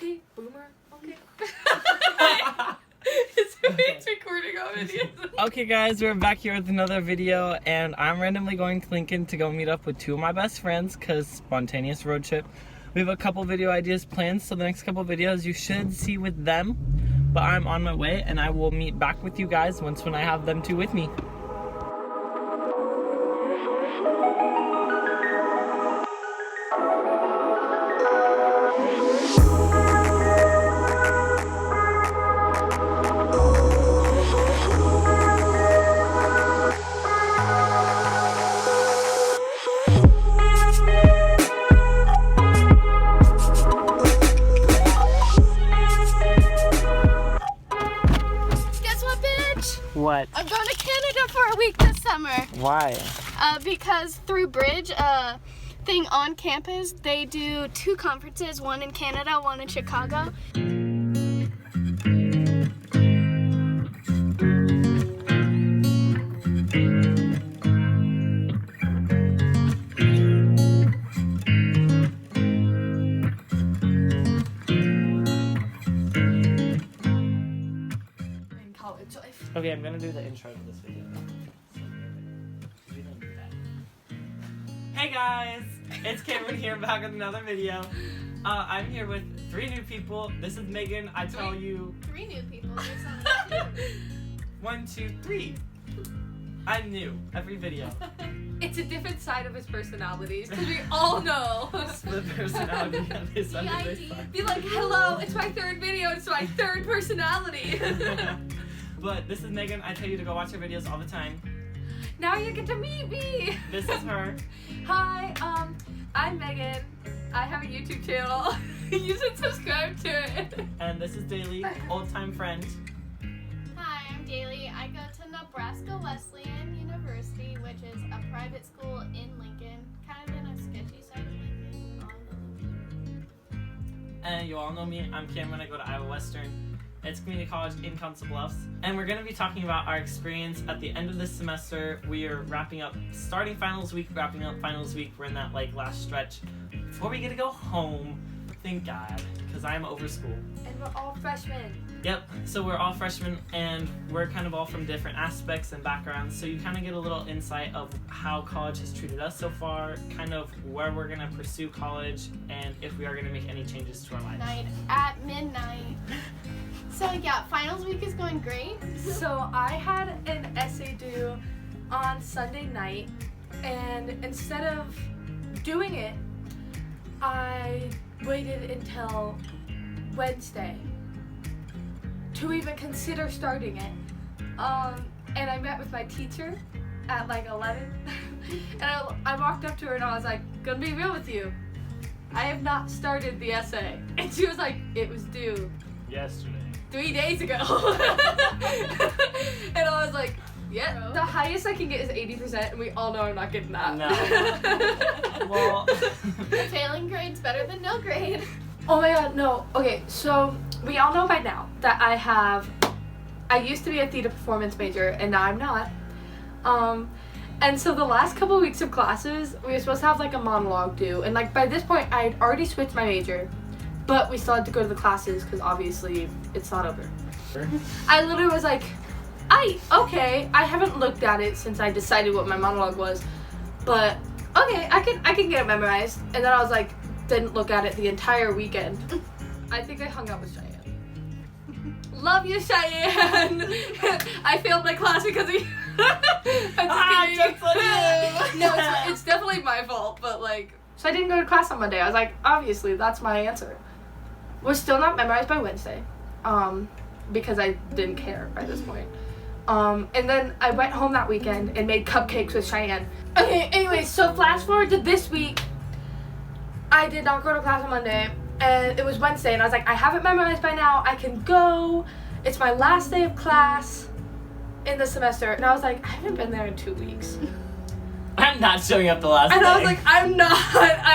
Okay, boomer. Okay. It's recording already. Okay guys, we're back here with another video, and I'm randomly going to Lincoln to go meet up with two of my best friends because spontaneous road trip. We have a couple video ideas planned, so the next couple videos you should see with them. But I'm on my way, and I will meet back with you guys when I have them two with me. What? I'm going to Canada for a week this summer. Why? Because through Bridge, thing on campus, they do 2 conferences, one in Canada, one in Chicago. Okay, I'm gonna do the intro to this video. Hey guys! It's Cameron here, back with another video. I'm here with 3 new people. This is Megan. I tell you... 3 new people. 1, 2, 3. I'm new every video. It's a different side of his personalities, because we all know. Split personality on this side. Be like, hello, it's my 3rd video, it's my 3rd personality. But this is Megan. I tell you to go watch her videos all the time. Now you get to meet me. This is her. Hi, I'm Megan. I have a YouTube channel. You should subscribe to it. And this is Daley, old-time friend. Hi, I'm Daley. I go to Nebraska Wesleyan University, which is a private school in Lincoln, kind of in a sketchy side of Lincoln. And you all know me. I'm Cameron. I go to Iowa Western. It's community college in Council Bluffs, and we're going to be talking about our experience at the end of this semester. We are wrapping up, starting finals week, wrapping up finals week. We're in that last stretch before we get to go home. Thank God, because I'm over school. And we're all freshmen. Yep, so we're all freshmen, and we're kind of all from different aspects and backgrounds, so you kind of get a little insight of how college has treated us so far, kind of where we're going to pursue college, and if we are going to make any changes to our lives. Night at midnight. So yeah, finals week is going great. So I had an essay due on Sunday night, and instead of doing it, I waited until Wednesday to even consider starting it. And I met with my teacher at 11, and I walked up to her and I was like, gonna be real with you, I have not started the essay. And she was like, it was due Yesterday. 3 days ago. And I was like, yeah, the highest I can get is 80%, and we all know I'm not getting that. No. Well, Failing grade's better than no grade. Oh my god, no. Okay, so we all know by now that I used to be a theater performance major, and now I'm not. And so the last couple of weeks of classes, we were supposed to have a monologue due, and by this point I had already switched my major. But we still had to go to the classes because obviously it's not over. I literally was like, okay, I haven't looked at it since I decided what my monologue was, but okay, I can get it memorized. And then I was like, didn't look at it the entire weekend. I think I hung out with Cheyenne. Love you, Cheyenne. I failed my class because of you. I'm just kidding. No, it's definitely my fault, but so I didn't go to class on Monday. I was like, obviously that's my answer. We're still not memorized by Wednesday, because I didn't care by this point. And then I went home that weekend and made cupcakes with Cheyenne. Okay, anyways, so flash forward to this week. I did not go to class on Monday, and it was Wednesday, and I was like, I have it memorized by now. I can go. It's my last day of class in the semester. And I was like, I haven't been there in 2 weeks. I'm not showing up the last day. And I was like, I'm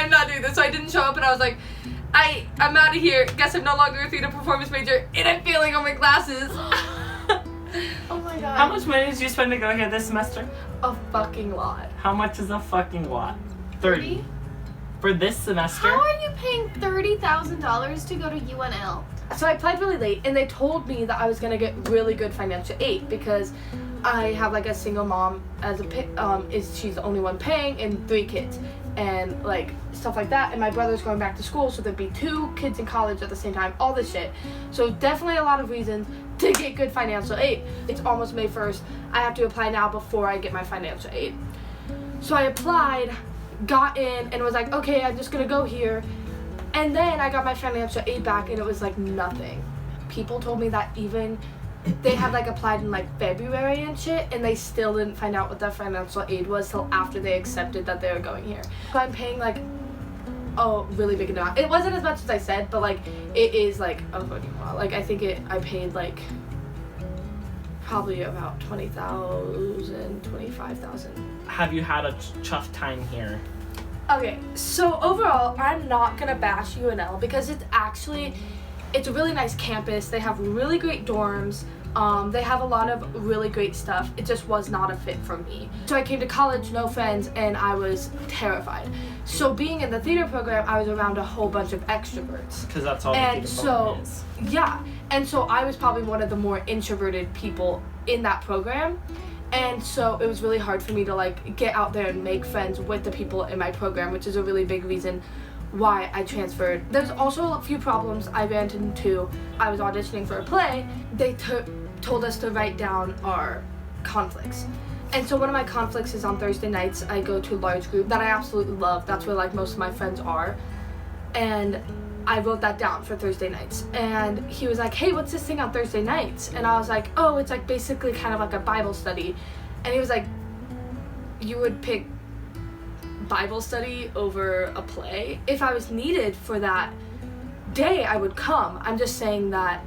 not doing this. So I didn't show up, and I was like, I'm out of here. Guess I'm no longer a theater performance major, and I'm failing all my classes. Oh my god. How much money did you spend to go here this semester? A fucking lot. How much is a fucking lot? 30. For this semester? How are you paying $30,000 to go to UNL? So I applied really late, and they told me that I was gonna get really good financial aid because I have like a single mom as she's the only one paying, and 3 kids, and like stuff like that. And my brother's going back to school, so there'd be 2 kids in college at the same time. All this shit. So definitely a lot of reasons to get good financial aid. It's almost May 1st. I have to apply now before I get my financial aid. So I applied, got in, and was like, okay, I'm just gonna go here. And then I got my financial aid back, and it was like nothing. People told me that even they had like applied in like February and shit, and they still didn't find out what their financial aid was till after they accepted that they were going here. So I'm paying like a really big amount. It wasn't as much as I said, but like it is like a fucking lot. Like I think I paid like probably about $20,000, $25,000. Have you had a tough time here? Okay, so overall, I'm not gonna bash UNL because it's a really nice campus. They have really great dorms. They have a lot of really great stuff. It just was not a fit for me. So I came to college, no friends, and I was terrified. So being in the theater program, I was around a whole bunch of extroverts. Because that's all the theater program is. Yeah, and so I was probably one of the more introverted people in that program. And so it was really hard for me to like get out there and make friends with the people in my program, which is a really big reason why I transferred. There's also a few problems I ran into. I was auditioning for a play. They told us to write down our conflicts. And so one of my conflicts is on Thursday nights. I go to a large group that I absolutely love. That's where like most of my friends are. And I wrote that down for Thursday nights. And he was like, hey, what's this thing on Thursday nights? And I was like, oh, it's like basically kind of like a Bible study. And he was like, you would pick Bible study over a play? If I was needed for that day, I would come. I'm just saying that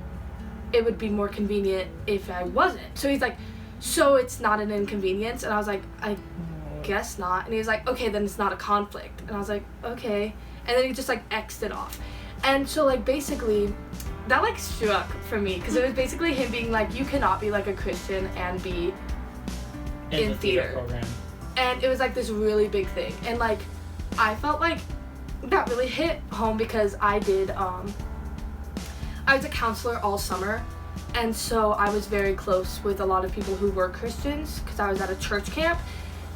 it would be more convenient if I wasn't. So he's like, so it's not an inconvenience? And I was like, I guess not. And he was like, okay, then it's not a conflict. And I was like, okay. And then he just like X'd it off. And so like basically that like struck for me because it was basically him being like, you cannot be like a Christian and be in theater program. And it was like this really big thing. And like I felt like that really hit home because I was a counselor all summer, and so I was very close with a lot of people who were Christians because I was at a church camp.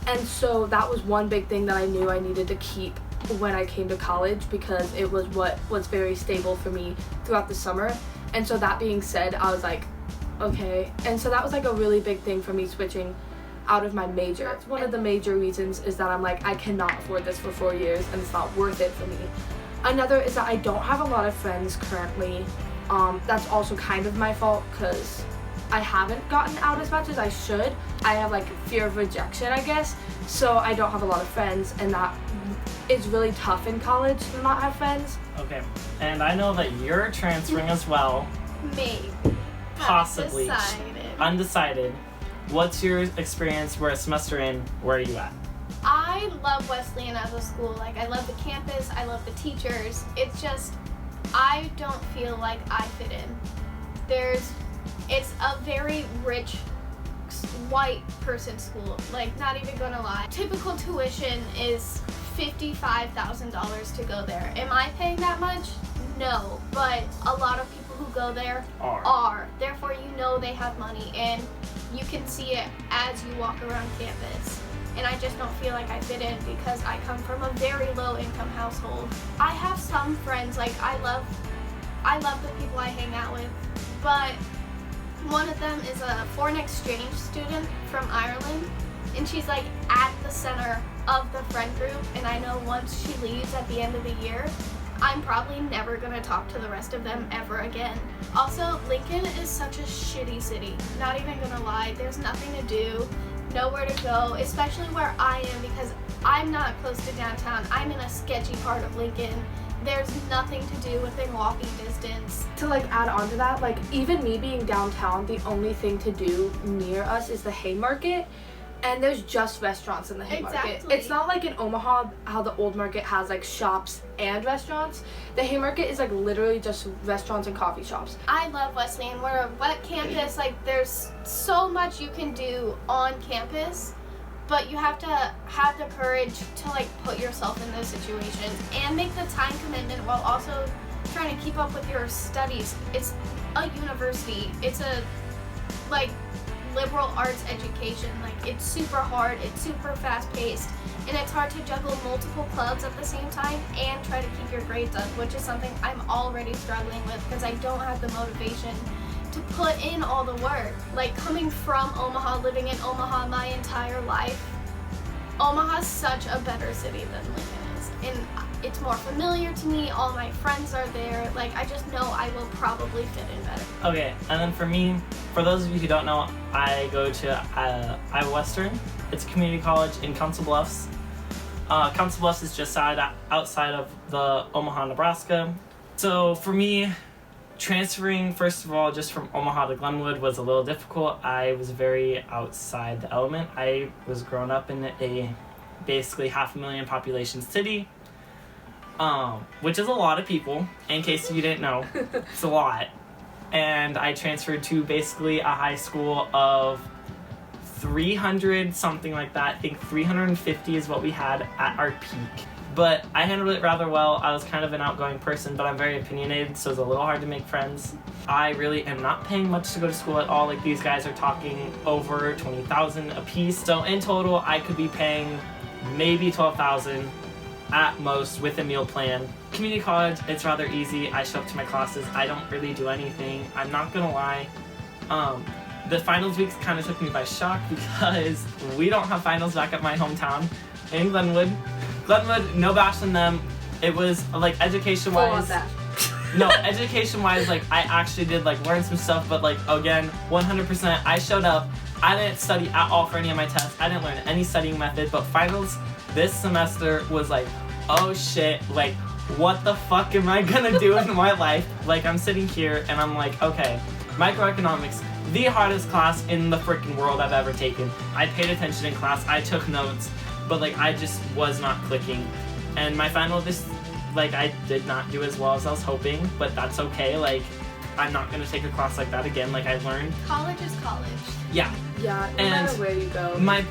And so that was one big thing that I knew I needed to keep when I came to college because it was what was very stable for me throughout the summer. And so that being said, I was like, okay. And so that was like a really big thing for me switching out of my major. That's one of the major reasons is that I'm like, I cannot afford this for 4 years and it's not worth it for me. Another is that I don't have a lot of friends currently. That's also kind of my fault because I haven't gotten out as much as I should. I have like fear of rejection, I guess. So I don't have a lot of friends, and that is really tough in college to not have friends. Okay, and I know that you're transferring as well. Maybe. Possibly. Undecided. Undecided. What's your experience? We're a semester in. Where are you at? I love Wesleyan as a school. Like, I love the campus. I love the teachers. It's just, I don't feel like I fit in. It's a very rich white person school. Like, not even gonna lie. Typical tuition is $55,000 to go there. Am I paying that much? No, but a lot of people who go there are. Therefore, you know they have money, and you can see it as you walk around campus. And I just don't feel like I fit in because I come from a very low income household. I have some friends, like I love the people I hang out with, but one of them is a foreign exchange student from Ireland, and she's like at the center of the friend group, and I know once she leaves at the end of the year, I'm probably never gonna talk to the rest of them ever again. Also, Lincoln is such a shitty city. Not even gonna lie, there's nothing to do, nowhere to go, especially where I am because I'm not close to downtown. I'm in a sketchy part of Lincoln. There's nothing to do within walking distance. To like add on to that, like even me being downtown, the only thing to do near us is the Haymarket. And there's just restaurants in the Haymarket. Exactly. It's not like in Omaha how the old market has like shops and restaurants. The Haymarket is like literally just restaurants and coffee shops. I love Wesleyan. We're a wet campus. Like there's so much you can do on campus, but you have to have the courage to like put yourself in those situations and make the time commitment while also trying to keep up with your studies. It's a university. It's a like liberal arts education. Like it's super hard. It's super fast paced, and it's hard to juggle multiple clubs at the same time and try to keep your grades up, which is something I'm already struggling with because I don't have the motivation to put in all the work. Like coming from Omaha, living in Omaha my entire life, Omaha's such a better city than Lincoln is, and it's more familiar to me. All my friends are there. Like I just know I will probably fit in better. Okay, and then for me, for those of you who don't know, I go to Iowa Western. It's a community college in Council Bluffs. Council Bluffs is just outside of the Omaha, Nebraska. So for me, transferring, first of all, just from Omaha to Glenwood was a little difficult. I was very outside the element. I was growing up in a basically 500,000 population city, which is a lot of people, in case you didn't know. It's a lot. And I transferred to basically a high school of 300, something like that. I think 350 is what we had at our peak. But I handled it rather well. I was kind of an outgoing person, but I'm very opinionated, so it's a little hard to make friends. I really am not paying much to go to school at all. Like, these guys are talking over $20,000 a piece. So in total, I could be paying maybe $12,000 at most with a meal plan. Community college, it's rather easy. I show up to my classes. I don't really do anything. I'm not gonna lie. The finals weeks kind of took me by shock because we don't have finals back at my hometown in Glenwood. Glenwood, no bash on them. It was like education-wise. No, education-wise, like I actually did like learn some stuff, but like again, 100%, I showed up. I didn't study at all for any of my tests. I didn't learn any studying method, but finals this semester was like, oh shit, like what the fuck am I gonna do in my life? Like I'm sitting here and I'm like, okay, microeconomics, the hardest class in the freaking world I've ever taken. I paid attention in class, I took notes, but like I just was not clicking. And my final like I did not do as well as I was hoping, but that's okay. Like I'm not gonna take a class like that again. Like I learned. College is college. Yeah. Yeah, no matter where you go. My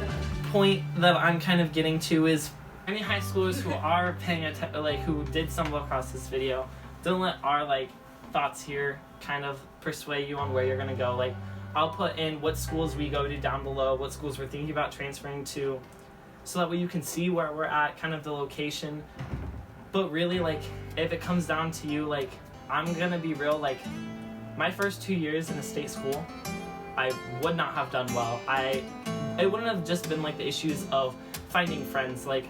point that I'm kind of getting to is any high schoolers who are paying attention, like who did stumble across this video, don't let our like thoughts here kind of persuade you on where you're gonna go. Like I'll put in what schools we go to down below, what schools we're thinking about transferring to, so that way you can see where we're at, kind of the location. But really, like, if it comes down to you, like, I'm gonna be real, like, my first 2 years in a state school, I would not have done well. It wouldn't have just been, like, the issues of finding friends. Like,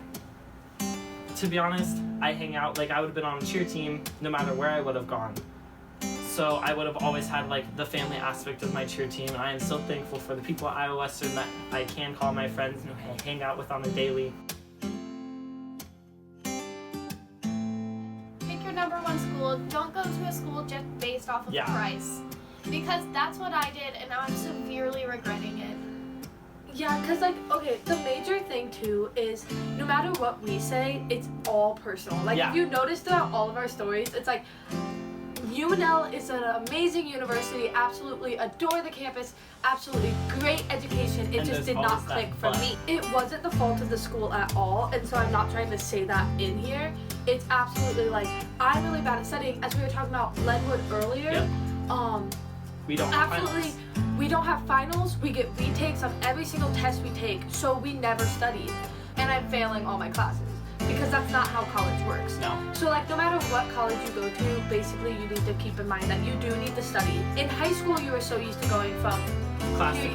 to be honest, I hang out, like, I would have been on a cheer team no matter where I would have gone. So I would have always had, like, the family aspect of my cheer team, and I am so thankful for the people at Iowa Western that I can call my friends and who I hang out with on the daily. Pick your number one school. Don't go to a school just based off of the price. Because that's what I did, and now I'm severely regretting it. Yeah, because, like, okay, the major thing, too, is no matter what we say, it's all personal. Like, if you notice throughout all of our stories, it's like, UNL is an amazing university, absolutely adore the campus, absolutely great education. It just did not click for me. It wasn't the fault of the school at all, and so I'm not trying to say that in here. It's absolutely like, I'm really bad at studying, as we were talking about Glenwood earlier. We don't have finals. We don't have finals. We get retakes on every single test we take, so we never studied. And I'm failing all my classes. Because that's not how college works. No. So like no matter what college you go to, basically you need to keep in mind that you do need to study. In high school you were so used to going from class to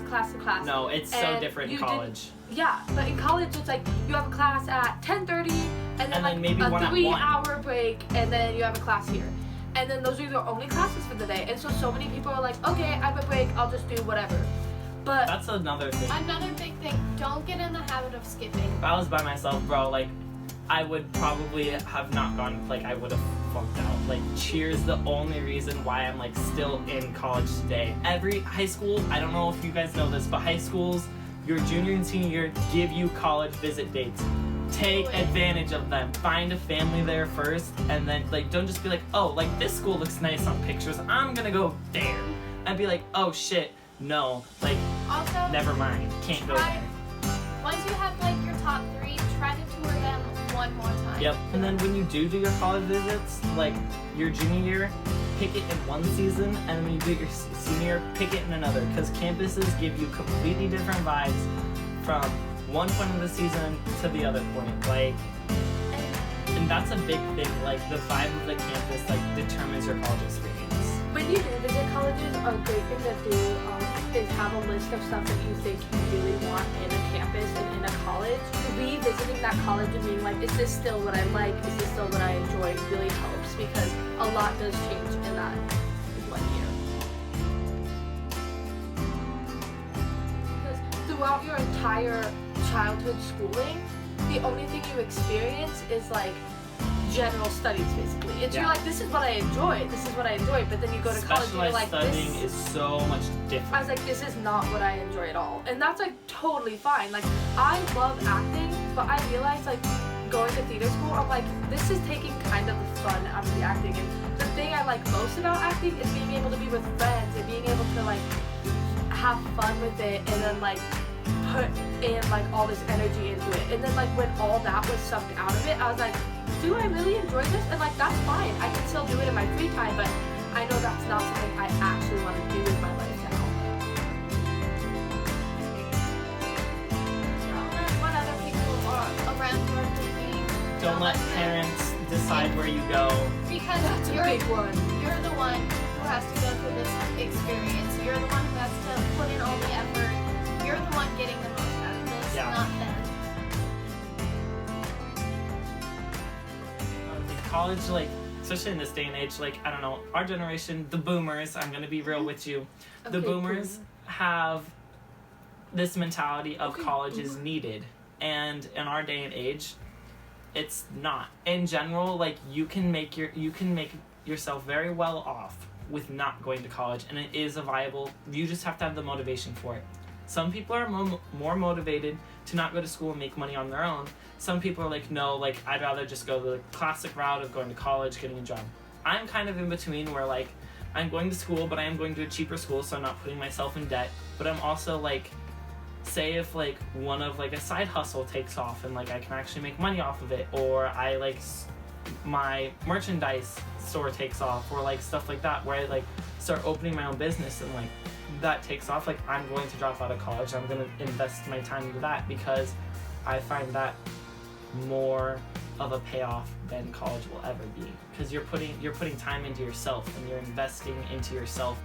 class to class. No, it's so different in college. Yeah, but in college it's like you have a class at 10:30 and then like maybe a 3-hour break and then you have a class here. And then those are your only classes for the day. And so many people are like, okay, I have a break, I'll just do whatever. But that's another thing. Another big thing, don't get in the habit of skipping. If I was by myself, bro, like, I would probably have not gone, like, I would have flunked out. Like, cheer's the only reason why I'm, like, still in college today. Every high school, I don't know if you guys know this, but high schools, your junior and senior year, give you college visit dates. Take advantage of them. Find a family there first, and then, like, don't just be like, oh, like, this school looks nice on pictures, I'm gonna go there. And be like, oh, shit. No, like, also, never mind. Can't go there. you have like your top 3, try to tour them one more time. Yep. And then when you do your college visits, like your junior year, pick it in one season, and when you do your senior year, pick it in another, because campuses give you completely different vibes from one point of the season to the other point. Like, and that's a big thing. Like, the vibe of the campus like determines your college experience. When you do visit colleges, a great thing to do is have a list of stuff that you think you really want in a campus and in a college. Revisiting that college and being like, is this still what I like? Is this still what I enjoy? Really helps, because a lot does change in that 1 year. Because throughout your entire childhood schooling, the only thing you experience is like general studies, basically. It's you're like, this is what I enjoy, but then you go to college and you're like, studying is so much different. I was like, this is not what I enjoy at all. And that's like totally fine. Like, I love acting, but I realized like going to theater school, I'm like, this is taking kind of the fun out of the acting. And the thing I like most about acting is being able to be with friends and being able to like have fun with it, and then like put in like all this energy into it. And then like when all that was sucked out of it, I was like, do I really enjoy this? And like, that's fine. I can still do it in my free time, but I know that's not something I actually want to do with my life now. What other people are around you are thinking. Don't let parents decide where you go. Because That's a you're big one. You're the one who has to go through this experience. You're the one who has to put in all the effort. You're the one getting the most out of this, Yeah. not them. College, like, especially in this day and age, like, I don't know, our generation, the boomers, I'm gonna be real with you, the Okay, boomers have this mentality of Okay, college is boomer. needed, and in our day and age, it's not. In general, like, you can make yourself very well off with not going to college, and it is a viable, you just have to have the motivation for it. Some people are more motivated to not go to school and make money on their own. Some people are like, no, like, I'd rather just go the classic route of going to college, getting a job. I'm kind of in between, where like, I'm going to school, but I am going to a cheaper school, so I'm not putting myself in debt. But I'm also like, say if like one of like a side hustle takes off and like I can actually make money off of it, or I like my merchandise store takes off, or like stuff like that, where I like start opening my own business and like that takes off, like, I'm going to drop out of college. I'm going to invest my time into that, because I find that more of a payoff than college will ever be, because you're putting time into yourself and you're investing into yourself.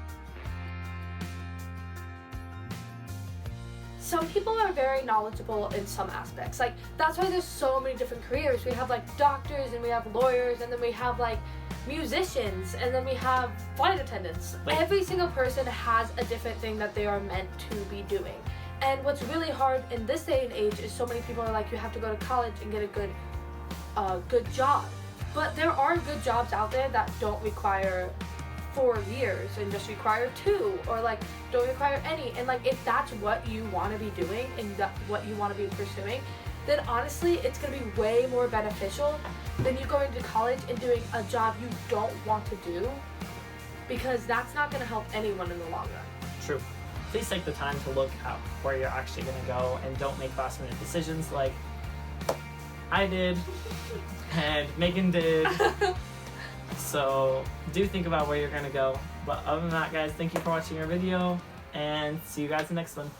Some people are very knowledgeable in some aspects. Like, that's why there's so many different careers. We have like doctors, and we have lawyers, and then we have like musicians, and then we have flight attendants. Like, every single person has a different thing that they are meant to be doing. And what's really hard in this day and age is so many people are like, you have to go to college and get a good job. But there are good jobs out there that don't require 4 years and just require 2, or like don't require any. And like, if that's what you want to be doing and what you want to be pursuing, then honestly it's going to be way more beneficial than you going to college and doing a job you don't want to do, because that's not going to help anyone in the long run. True. Please take the time to look at where you're actually going to go, and don't make last minute decisions like I did and Megan did. So do think about where you're going to go. But other than that, guys, thank you for watching our video, and see you guys in the next one.